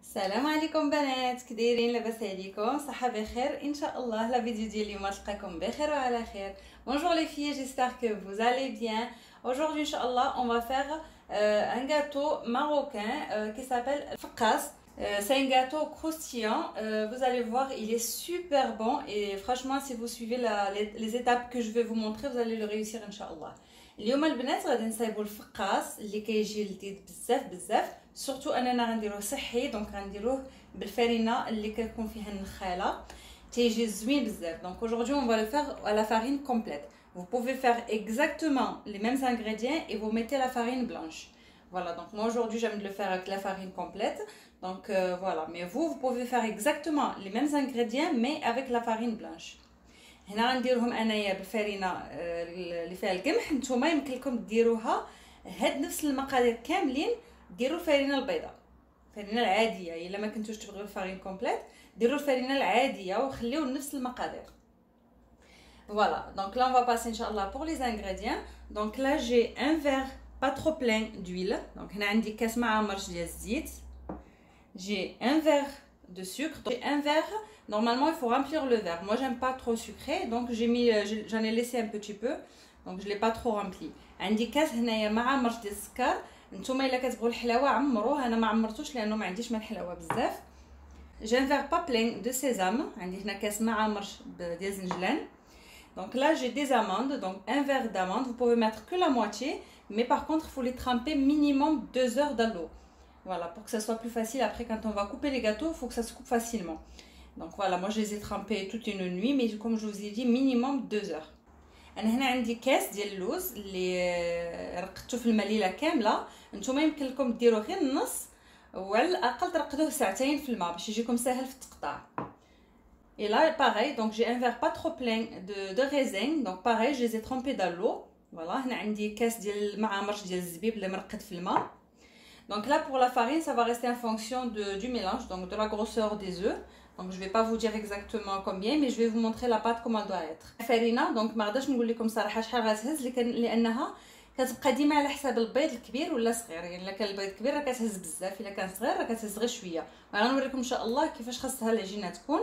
السلام عليكم بنات، كي دايرين؟ لاباس عليكم؟ صحه بخير ان شاء الله. لا فيديو ديال اليوم تلقاكم بخير وعلى خير. Bonjour les filles, j'espère que vous allez bien. Aujourd'hui inchallah on va faire un gâteau marocain qui s'appelle fakas. C'est un gâteau croustillant, vous allez voir, il est super bon et franchement si vous suivez les étapes que je vais vous montrer, vous allez le réussir inchallah. اليوم البنات غادي نصايبوا الفقاص اللي كيجي لذيذ بزاف سورتو اننا غنديروه صحي. دونك غنديروه بالفرينه اللي كتكون فيها النخاله، تيجي زوين بزاف. دونك aujourd'hui on va le faire à la farine complète. Vous pouvez faire exactement les mêmes ingrédients et vous mettez la farine blanche. Voilà, donc moi aujourd'hui j'aime le faire avec la farine complète. Donc voilà, mais vous pouvez faire exactement les mêmes ingrédients mais avec la farine blanche. هنا غنديرهم انايا بالفرينه اللي فيها القمح. نتوما يمكن لكم ديروها هاد نفس المقادير كاملين، ديروا الفرينه البيضاء، الفرينه العاديه. الا ما كنتوش تبغيو الفارين كومبليت ديروا الفرينه العاديه وخليو نفس المقادير. Voilà, donc là on va passer inchallah pour les ingrédients. Donc là j'ai un verre pas trop plein d'huile. Donc هنا عندي كاس معمرش ديال الزيت. J'ai un verre de sucre. J'ai un verre. Normalement, il faut remplir le verre. Moi, j'aime pas trop sucré, donc j'en ai laissé un petit peu. Donc je l'ai pas trop rempli. عندي كاس هنايا معمرش ديال السكر. نتوما الا كتبغوا الحلاوه عمروه، انا ما عمرتوش لانه ما عنديش من الحلاوه بزاف. J'ai un verre pas plein de sésame. عندي هنا كاس معمرش ديال الزنجلان. Donc là, j'ai des amandes, donc un verre d'amandes. Vous pouvez mettre que la moitié, mais par contre, il faut les tremper minimum 2 heures dans l'eau. Voilà, pour que ça soit plus facile. Après, quand on va couper les gâteaux, il faut que ça se coupe facilement. Donc voilà, moi je les ai trempés toute une nuit, mais comme je vous ai dit, minimum 2 heures. انا هنا عندي كاس ديال اللوز اللي رقدته في المليله كامله. نتوما يمكن لكم ديروا غير النص، وعلى الاقل ترقدوه ساعتين في الماء باش يجيكم ساهل في التقطاع. Et là pareil, donc j'ai un verre pas trop plein de raisin. Donc pareil, je les ai trempés dans l'eau. Voilà, هنا عندي كاس ديال معمرش ديال الزبيب اللي مرقد في الماء. Donc là pour la farine, ça va rester en fonction du mélange, donc de la grosseur des œufs. Donc je vais pas vous dire exactement combien, mais je vais vous montrer la pâte comment elle doit être. الفرينه دونك ما غاداش نقول لكم صراحه شحال غتهز، لانها كتبقى ديما على حساب البيض الكبير ولا صغير. يعني الا كان البيض كبير راه كتهز بزاف، الا كان صغير راه كتهز غير شويه. غنوريكم ان شاء الله كيفاش خاصها العجينه تكون.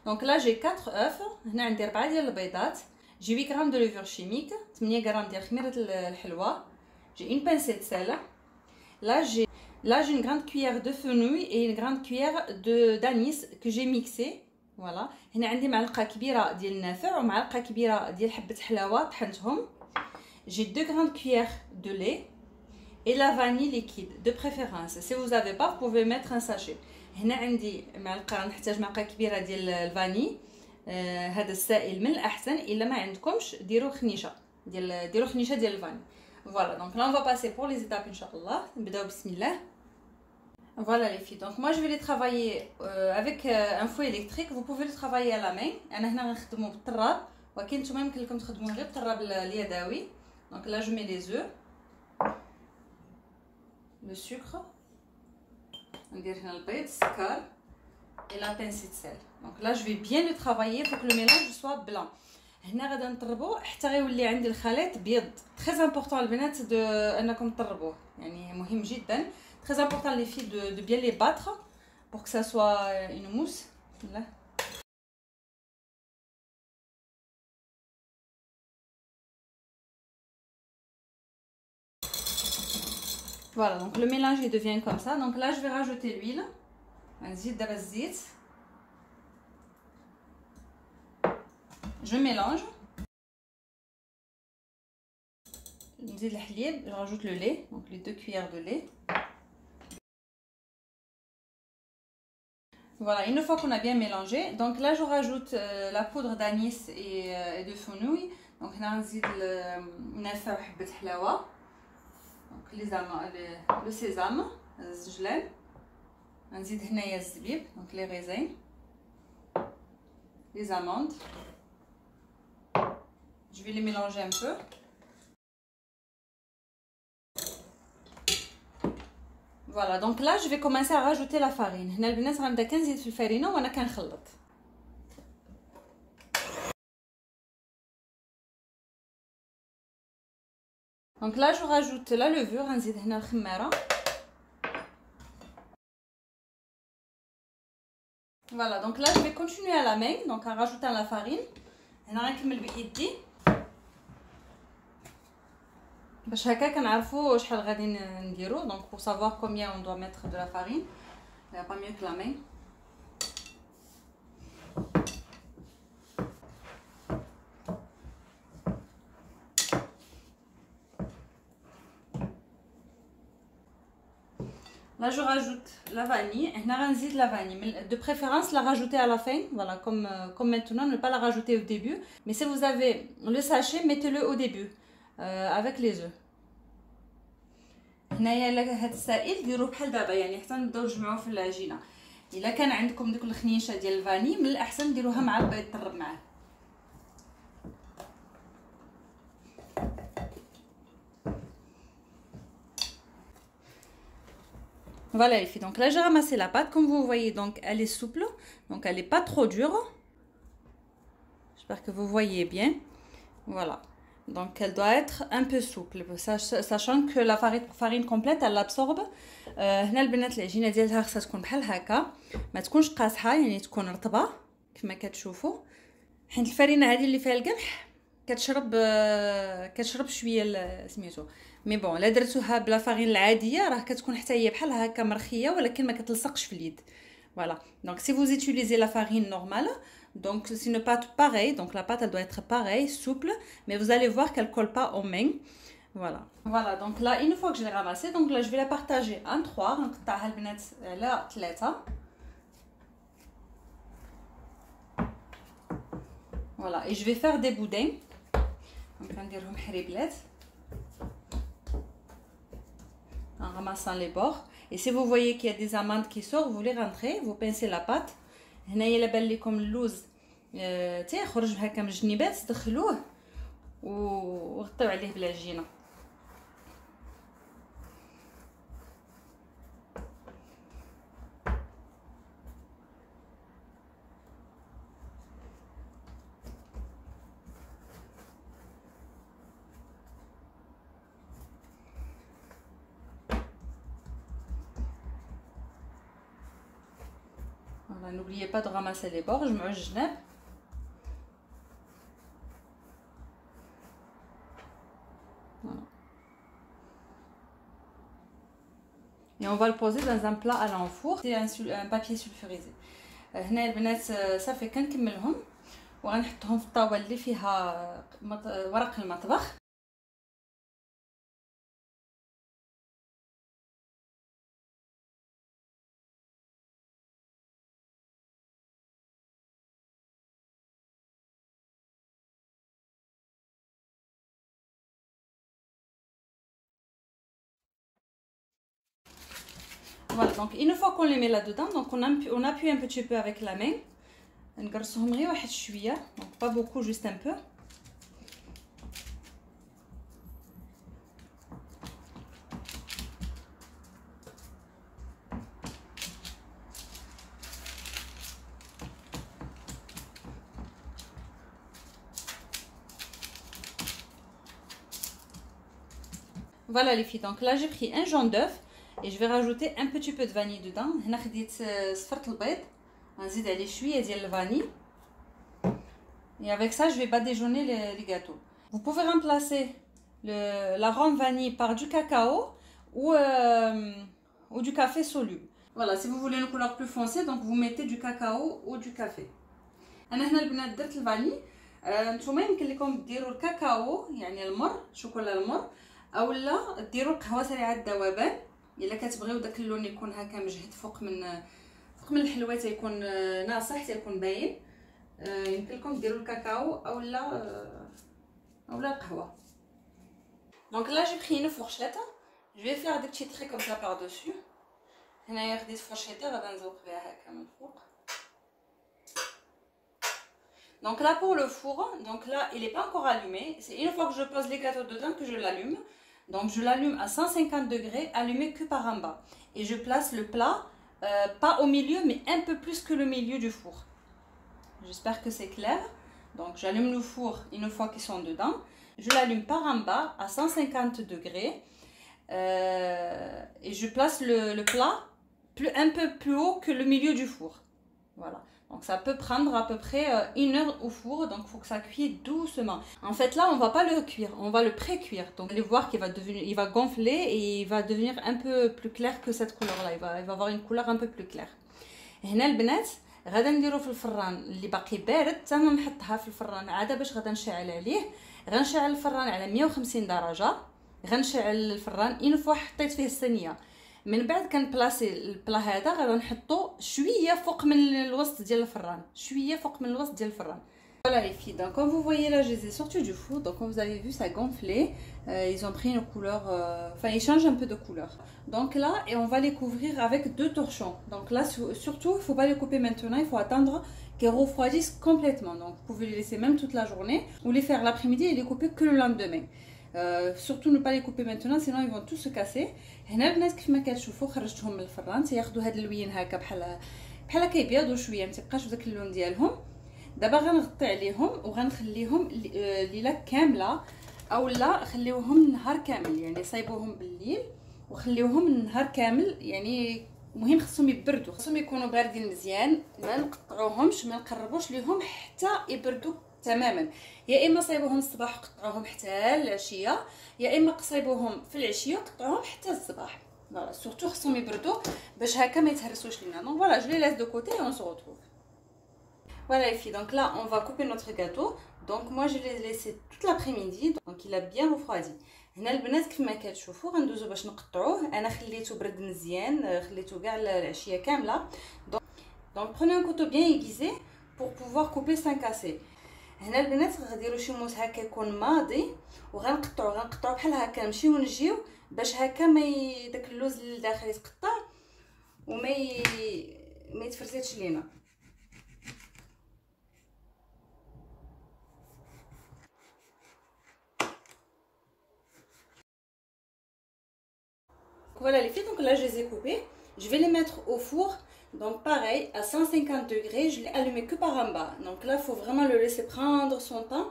دونك لا جي 4 اوف، هنا عندي 4 ديال البيضات. جي 8 غرام دو ليفور شيميك، 8 غرام ديال خميره الحلوى. جي اون بانسيه سال. Là, j'ai une grande cuillère de fenouil et une grande cuillère d'anis que j'ai mixé. Voilà. هنا عندي معلقة كبيرة ديال النافع ومعلقة كبيرة ديال حبة حلاوة طحنتهم. J'ai 2 grandes cuillères de lait et la vanille liquide de préférence. Si vous n'avez pas, vous pouvez mettre un sachet. هنا عندي معلقة، نحتاج معلقة كبيرة ديال الفاني. هذا السائل من الأحسن. إلا ما عندكمش ديروا خنيشة ديال الفاني. Voilà, donc là on va passer pour les étapes inchallah. نبداو بسم الله. Voilà les filles, donc moi je vais les travailler avec un fouet électrique. Vous pouvez le travailler à la main. انا هنا غنخدمو بالطراب، ولكن نتوما يمكن لكم تخدموه غير بالطراب اليدوي. Donc là je mets les œufs, le sucre, ندير هنا البيض، السكر et la pincée de sel. Donc là je vais bien le travailler pour que le mélange soit blanc. هنا غادا نطربو حتى غيولي عندي الخليط بيض. très important البنات انكم تطربوه، يعني مهم جدا. très important les filles de bien les battre pour que ça soit une mousse. Là. Voilà, donc le mélange il devient comme ça. Donc là je vais rajouter l'huile. نزيد دابا الزيت. Je mélange. نزيد الحليب. Je rajoute le lait, donc les 2 cuillères de lait. Voilà, une fois qu'on a bien mélangé, donc là je rajoute la poudre d'anis et de fenouil. Donc هنا نزيد النافع وحبة حلاوة. Donc le sésame, الزنجلان. نزيد هنايا الزبيب، donc les raisins, les amandes. Je vais les mélanger un peu. Voilà, donc là je vais commencer à rajouter la farine. هنا البنات غنبدا كنزيد في الفرينه وانا كنخلط. Donc là je rajoute la levure. غنزيد هنا الخميره. Voilà, donc là je vais continuer à la main, donc en rajoutant la farine. هنا غنكمل بيدي باش هكا كنعرفوا شحال غادي نديرو. Donc pour savoir combien on doit mettre de la farine, il n'y a pas mieux que la main. Là je rajoute la vanille. La vanille. De préférence la rajouter à la fin, voilà, comme maintenant, ne pas la rajouter au début. Mais si vous avez le sachet, mettez-le au début avec les œufs. هنايا هاد السائل ديروه بحال دابا، يعني حتى نبداو نجمعوه في العجينه. الا كان عندكم ديك الخنيشه ديال الفاني من الاحسن ديروها مع البيض يطرب معاه. Voilà les filles, donc là j'ai ramassé la pâte, comme vous voyez, donc elle est souple, donc elle n'est pas trop dure. J'espère que vous voyez bien. Voilà, donc elle doit être un peu souple, sachant que la farine complète elle l'absorbe. هنا البنات العجينه ديالها خاصها تكون بحال هكا، ما تكونش قاصحه، يعني تكون رطبه كما كتشوفوا، حيت الفرينه هذه اللي فيها القمح كتشرب شويه سميتو. مي بون الا درتوها بلا فارين العاديه راه كتكون حتى هي بحال هكا مرخيه، ولكن ما كتلصقش في اليد. Voilà, donc si vous utilisez la farine normale, donc c'est une pâte pareille, donc la pâte elle doit être pareille, souple, mais vous allez voir qu'elle colle pas aux mains. Voilà, donc là une fois que je l'ai ramassée, donc là je vais la partager en 3. نقطعها البنات على 3. Voilà, et je vais faire des boudins. Donc غنديرهم حريبلات en ramassant les bords. Et si vous voyez qu'il y a des amandes qui sortent, vous les rentrez, vous pincez la pâte. هنايا لا بان لكم اللوز تيخرج هكا من الجنيبات، تدخلوه وغطيو عليه بالعجينه. Voilà, n'oubliez pas de ramasser les bords, je mets un genève. Voilà. Et on va le poser dans un plat à l'enfour. C'est un papier sulfurisé. هنا البنات صافي كنكملهم وغنحطهم في الطاوله اللي فيها ورق المطبخ. Voilà, donc une fois qu'on les met là-dedans, donc on appuie un petit peu avec la main. نقرصهم غير واحد شويه، donc pas beaucoup, juste un peu. Voilà les filles, donc là j'ai pris un jaune d'œuf et je vais rajouter un petit peu de vanille dedans. هنا خديت صفرت البيض، غنزيد عليه شويه ديال الفاني. Et avec ça je vais badigeonner les gâteaux. Vous pouvez remplacer l'arôme vanille par du cacao ou du café soluble. Voilà, si vous voulez une couleur plus foncée, donc vous mettez du cacao ou du café. انا هنا البنات درت الفاني. نتوما يمكن لكم ديروا الكاكاو يعني المر، شوكولا المر، اولا ديروا القهوه سريعه الذوبان الا كتبغيو داك اللون يكون هكا مجهد فوق من الحلوه، تيكون ناصح، تيكون باين. يمكن لكم ديروا الكاكاو اولا القهوه. Donc là j'ai pris une fourchette, je vais faire des petits traits comme ça par dessus. هنايا خديت فرشيطه غادي نزوق بها هكا من فوق. Donc là pour le four, donc là il n'est pas encore allumé, c'est une fois que je pose les gâteaux dedans que je l'allume. Donc je l'allume à 150 degrés, allumé que par en bas. Et je place le plat, pas au milieu mais un peu plus que le milieu du four. J'espère que c'est clair. Donc j'allume le four une fois qu'ils sont dedans. Je l'allume par en bas à 150 degrés. Et je place le plat un peu plus haut que le milieu du four. Voilà, donc ça peut prendre à peu près 1 heure au four, donc il faut que ça cuise doucement. En fait là on va pas le cuire, on va le pré-cuire. Donc vous allez voir qu'il va devenir, il va gonfler et il va devenir un peu plus clair que cette couleur là, il va avoir une couleur un peu plus claire. هنا البنات غادا نديرو في الفران اللي باقي بارد حتى نحطها في الفران عاده باش غادا نشعل عليه. غنشعل الفران على 150 درجه، غنشعل الفران اين فوا حطيت فيه الصينيه. من بعد كنبلاصي البلا هذا غادي نحطو شويه فوق من الوسط ديال الفران، شويه فوق من الوسط ديال الفران. Voilà les filles, donc comme vous voyez là je les ai sortis du four, donc comme vous avez vu ça gonflait, ils ont pris une couleur, enfin ils changent un peu de couleur. Donc là et on va les couvrir avec 2 torchons. Donc là surtout il faut pas les couper maintenant, il faut attendre qu'ils refroidissent complètement. Donc vous pouvez les laisser même toute la journée ou les faire l'après-midi et les couper que le lendemain. Surtout ne pas les couper maintenant sinon ils vont tous se casser. هنا البنات كيف ما كتشوفوا خرجتهم من الفران تياخذوا هذا اللوين هكا بحال كيبيضوا شويه، ما تبقاش بداك اللون ديالهم. دابا غنغطي عليهم وغنخليهم ليله كامله اولا خليوهم النهار كامل، يعني صايبوهم بالليل وخليوهم النهار كامل. يعني المهم خصهم يبردوا، خصهم يكونوا باردين مزيان، ما نقطعوهمش ما نقربوش ليهم حتى يبردوا تماما. يا اما صايبوهم الصباح وقطعوهم حتى العشيه، يا اما صايبوهم في العشيه وقطعوهم حتى الصباح. فوالا سورتو خصهم يبردوا باش هكا ما يتهرسوش لينا. دونك فوالا جو لي لاisse de côté et on se retrouve. Voilà les filles, donc là on va couper notre gâteau. Donc moi je l'ai laissé toute l'après-midi, donc il a bien refroidi. هنا البنات كيف ما كتشوفوا غندوزو باش نقطعوه. انا خليته برد مزيان، خليته كاع العشيه كامله. Donc prenez un couteau bien aiguisé pour pouvoir couper sans casser. هنا البنات غنديروا شي موس هكا يكون ماضي وغنقطعوا بحال هكا نمشيو ونجيو باش هكا ما داك اللوز اللي داخل يتقطع وما يتفرزيتش لينا. Voilà les filles, donc là je les ai coupés. Je vais les mettre au four, donc pareil à 150 degrés. Je l'ai allumé que par en bas, donc là il faut vraiment le laisser prendre son temps.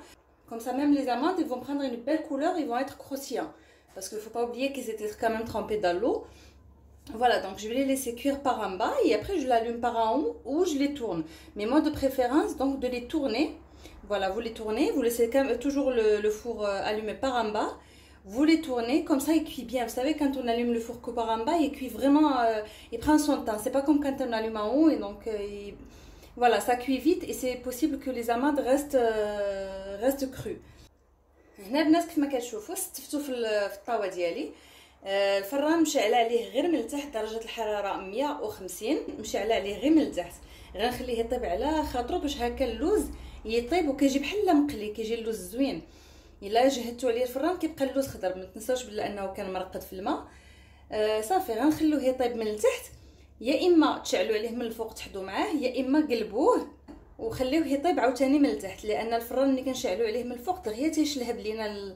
Comme ça même les amandes ils vont prendre une belle couleur, ils vont être croustillants, parce qu'il ne faut pas oublier qu'ils étaient quand même trempés dans l'eau. Voilà, donc je vais les laisser cuire par en bas et après je l'allume par en haut ou je les tourne. Mais moi de préférence donc de les tourner. Voilà, vous les tournez, vous laissez quand même toujours le four allumé par en bas. Vous les tournez, comme ça il cuit bien. Vous savez, quand on allume le four que par en bas, il cuit vraiment, il prend son temps. C'est pas comme quand on allume en haut et donc voilà, ça cuit vite et c'est possible que les amandes restent crues. هنا البنات كيف ما كتشوفوا استفتو في الطاوه ديالي. الفران مشعل عليه غير من التحت، درجه الحراره 150 مشعل عليه غير من التحت. غنخليه يطيب على خاطرو باش هكا اللوز يطيب وكيجي بحال مقلي، كيجي اللوز زوين. الا جهدتو عليه الفران كيبقى اللوز خضر. ما تنساوش بلا انه كان مرقد في الماء. صافي غنخلوه يطيب من التحت، يا اما تشعلوا عليه من الفوق تحدوا معاه، يا اما قلبوه وخليوه يطيب عاوتاني من التحت، لان الفران اللي كنشعلوا عليه من الفوق دغيا تيشلهب لينا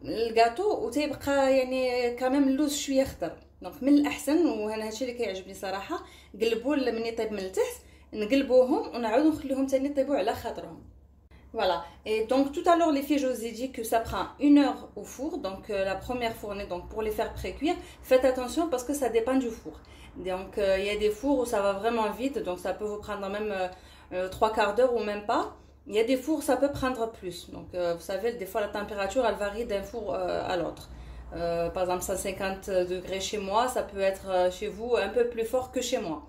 الكاطو وتيبقى يعني كامل اللوز شويه خضر. دونك من الاحسن، وانا هادشي اللي كيعجبني صراحه، قلبوا من يطيب من التحت نقلبوهم ونعاودو نخليهم ثاني يطيبوا على خاطرهم. Voilà, et donc tout à l'heure les filles je vous ai dit que ça prend 1 heure au four, donc la première fournée, donc pour les faire pré-cuire. Faites attention parce que ça dépend du four. Donc il y a des fours où ça va vraiment vite, donc ça peut vous prendre même 3/4 d'heure ou même pas. Il y a des fours ça peut prendre plus, donc vous savez des fois la température elle varie d'un four à l'autre. Par exemple 150 degrés chez moi, ça peut être chez vous un peu plus fort que chez moi.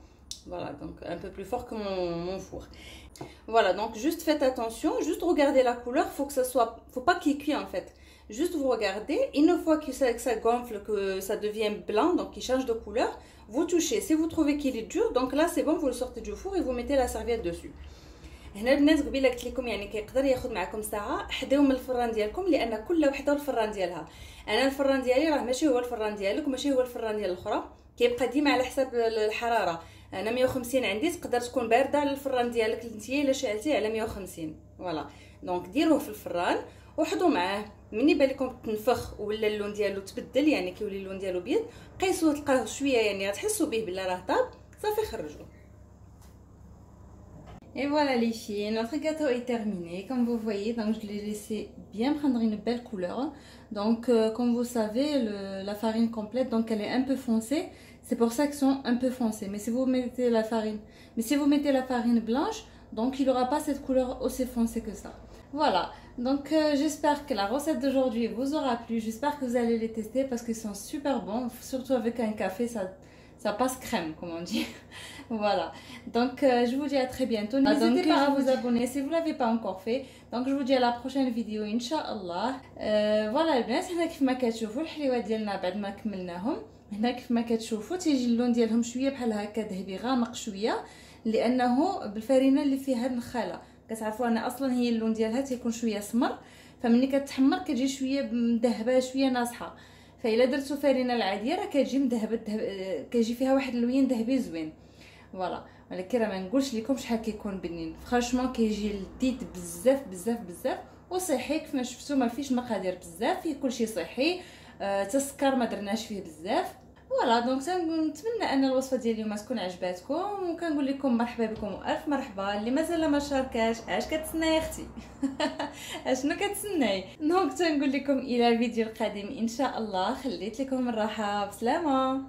Voilà, donc un peu plus fort que mon four. Voilà, donc juste faites attention, juste regardez la couleur, faut pas qu'il cuise en fait. Juste vous regardez, une fois que ça gonfle, que ça devient blanc, donc il change de couleur, vous touchez. Si vous trouvez qu'il est dur, donc là c'est bon, vous le sortez du four et vous mettez la serviette dessus. هنا البنات قبيله قلت لكم يعني كيقدر ياخذ معكم ساعه. حداو من الفران ديالكم لان كل وحده والفران ديالها. انا الفران ديالي راه ماشي هو الفران ديالك وماشي هو الفران ديال الاخرى، كيبقى ديما على حساب الحراره. انا 150 عندي، تقدر تكون بارده على الفران ديالك نتيا الا شعلتيه على 150. فوالا دونك ديروه في الفران وحطوا معاه. من يبان لكم تنفخ ولا اللون ديالو تبدل، يعني كيولي اللون ديالو بيض، قيسوه تلقاوه شويه يعني غتحسوا به بلا راه طاب، صافي خرجوه. Et voilà les filles, notre gâteau est terminé. Comme vous voyez, donc je l'ai laissé bien prendre une belle couleur. Donc comme vous savez, la farine complète, donc elle est un peu foncée. C'est pour ça qu'ils sont un peu foncés. Mais si vous mettez la farine blanche, donc il n'aura pas cette couleur aussi foncée que ça. Voilà, donc j'espère que la recette d'aujourd'hui vous aura plu. J'espère que vous allez les tester parce qu'ils sont super bons. Surtout avec un café, ça passe crème, comme on dit. Voilà, donc je vous dis à très bientôt. N'hésitez pas à vous abonner si vous ne l'avez pas encore fait. Donc je vous dis à la prochaine vidéo Inch'Allah. Voilà البنات، هنا كيف ما كتشوفوا الحليوات ديالنا بعد ما كملناهم. هنا كيف ما كتشوفوا تيجي اللون ديالهم شويه بحال هكا ذهبي غامق شويه، لانه بالفرينه اللي فيها النخاله. كتعرفوا انا اصلا هي اللون ديالها تيكون شويه سمر، فملي كتحمر كتجي شويه مذهبه شويه ناصحه. فإلا درتو فرينه العاديه راه كتجي مذهبه، كيجي فيها واحد اللون ذهبي زوين. فوالا، ولكن راه ما نقولش لكم شحال كيكون بنين، فرانشمون كيجي لذيذ بزاف بزاف بزاف وصحي. كيف ما شفتوا ما فيش مقادير بزاف، فيه كلشي صحي. السكر ما درناش فيه بزاف. فوالا دونك نتمنى ان الوصفه ديال اليوم تكون عجباتكم، وكنقول لكم مرحبا بكم والف مرحبا. اللي مازال ما شاركاش، اش كتسناي اختي؟ اشنو كتسناي؟ دونك تنقول لكم الى الفيديو القادم ان شاء الله. خليت لكم الراحه، بسلامه.